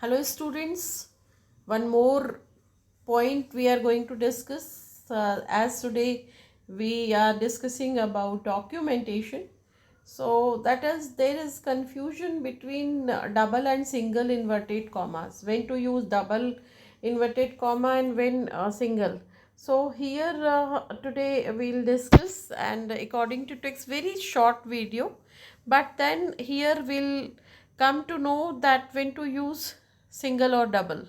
Hello students, one more point we are going to discuss as today we are discussing about documentation. So that is there is confusion between double and single inverted commas, when to use double inverted comma and when single. So here today we'll discuss, and according to text, very short video, but then here we'll come to know that when to use single or double.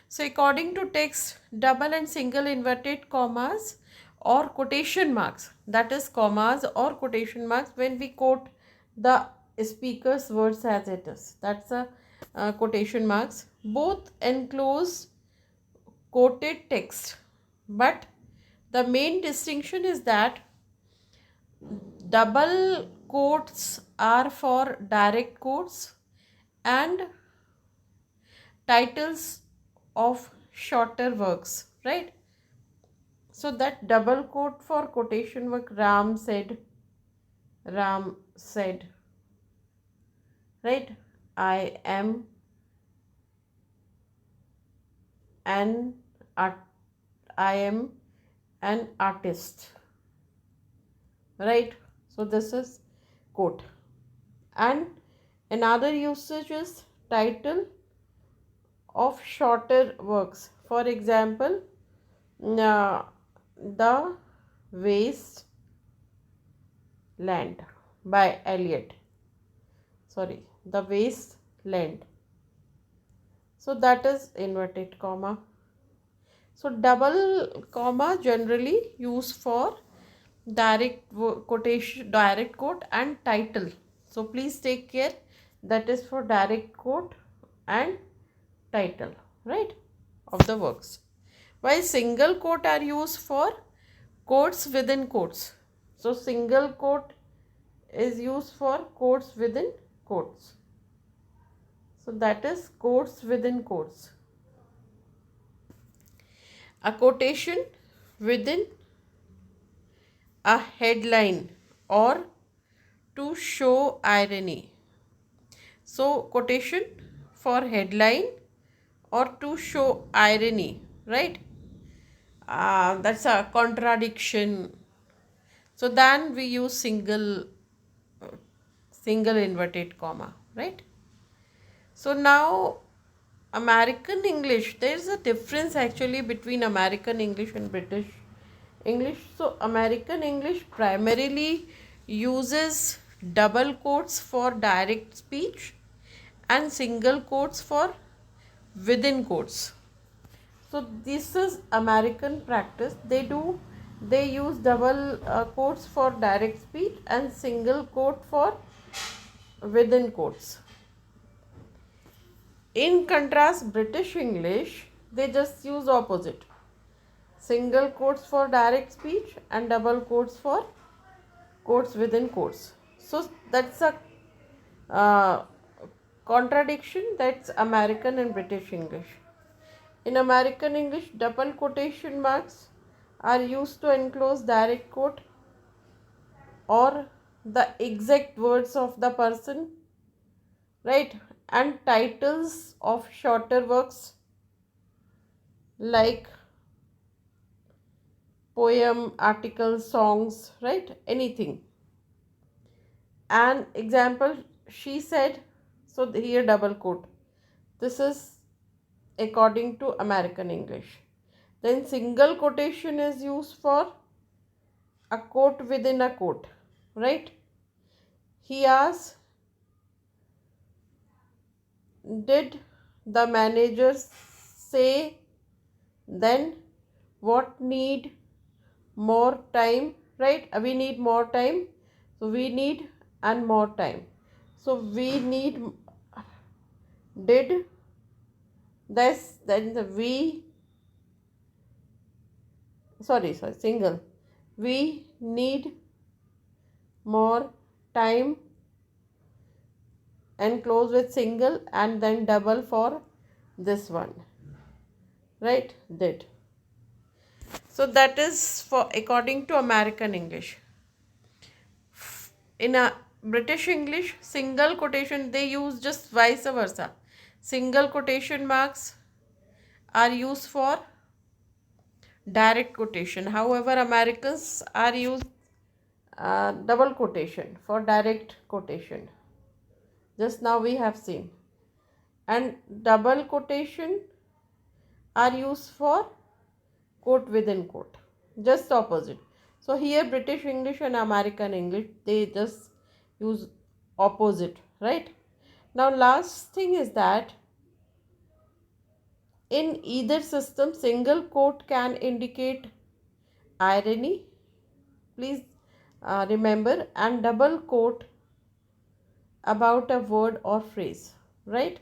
So according to text, double and single inverted commas or quotation marks, that is commas or quotation marks, when we quote the speaker's words as it is, that's a quotation marks, both enclose quoted text. But the main distinction is that double quotes are for direct quotes and titles of shorter works, right? So that double quote for quotation work, Ram said, right? I am an art, I am an artist, right? So this is quote. And another usage is title of shorter works. For example, The Waste Land by Eliot. The Waste Land. So that is inverted comma. So double comma generally used for direct quotation, direct quote and title. So please take care, that is for direct quote and title, right, of the works. While single quote are used for quotes within quotes. So single quote is used for quotes within quotes. So that is quotes within quotes. A quotation within a headline or to show irony. So quotation for headline or to show irony, right? That's a contradiction. So then we use single inverted comma, right? So now American English, there is a difference actually between American English and British English. So American English primarily uses double quotes for direct speech and single quotes for within quotes. So this is American practice. They use double quotes for direct speech and single quote for within quotes. In contrast, British English, they just use opposite. Single quotes for direct speech and double quotes for quotes within quotes. So that's a contradiction. That's American and British English. In American English, double quotation marks are used to enclose direct quote or the exact words of the person, right? And titles of shorter works like poem, articles, songs, right? Anything. An example, she said, so here double quote. This is according to American English. Then single quotation is used for a quote within a quote, right? He asked, did the manager say then what need more time, right? We need more time. So we need and more time. So we need did this, then the we single. We need more time and close with single and then double for this one, right? Did. So that is for according to American English. In a British English, single quotation they use just vice versa. Single quotation marks are used for direct quotation. However, Americans are used double quotation for direct quotation. Just now we have seen. And double quotation are used for quote within quote. Just opposite. So here British English and American English, they just use opposite, right? Now last thing is that in either system, single quote can indicate irony, please remember, and double quote about a word or phrase, right?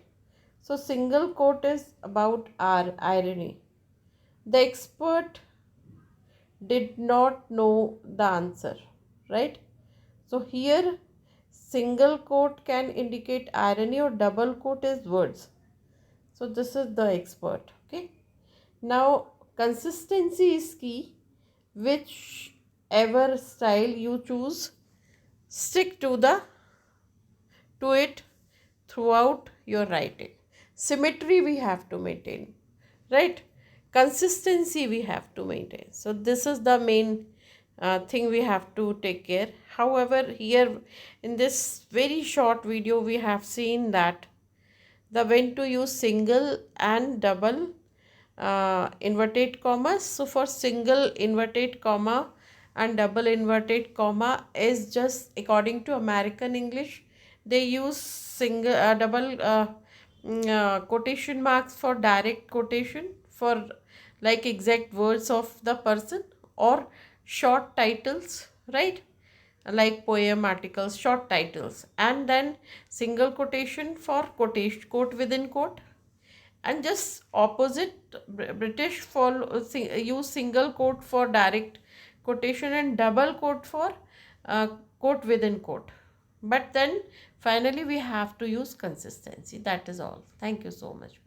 So single quote is about our irony. The expert did not know the answer, right? So here single quote can indicate irony or double quote is words. So this is the expert, okay? Now consistency is key. Whichever style you choose, stick to it throughout your writing. Symmetry we have to maintain, right? Consistency we have to maintain. So this is the main thing we have to take care. However, here in this very short video we have seen that the when to use single and double inverted commas. So for single inverted comma and double inverted comma is just according to American English, they use single double quotation marks for direct quotation for like exact words of the person, or short titles, right? Like poem, articles, short titles, and then single quotation for quotation, quote within quote. And just opposite, British use single quote for direct quotation and double quote for quote within quote. But then finally we have to use consistency. That is all. Thank you so much.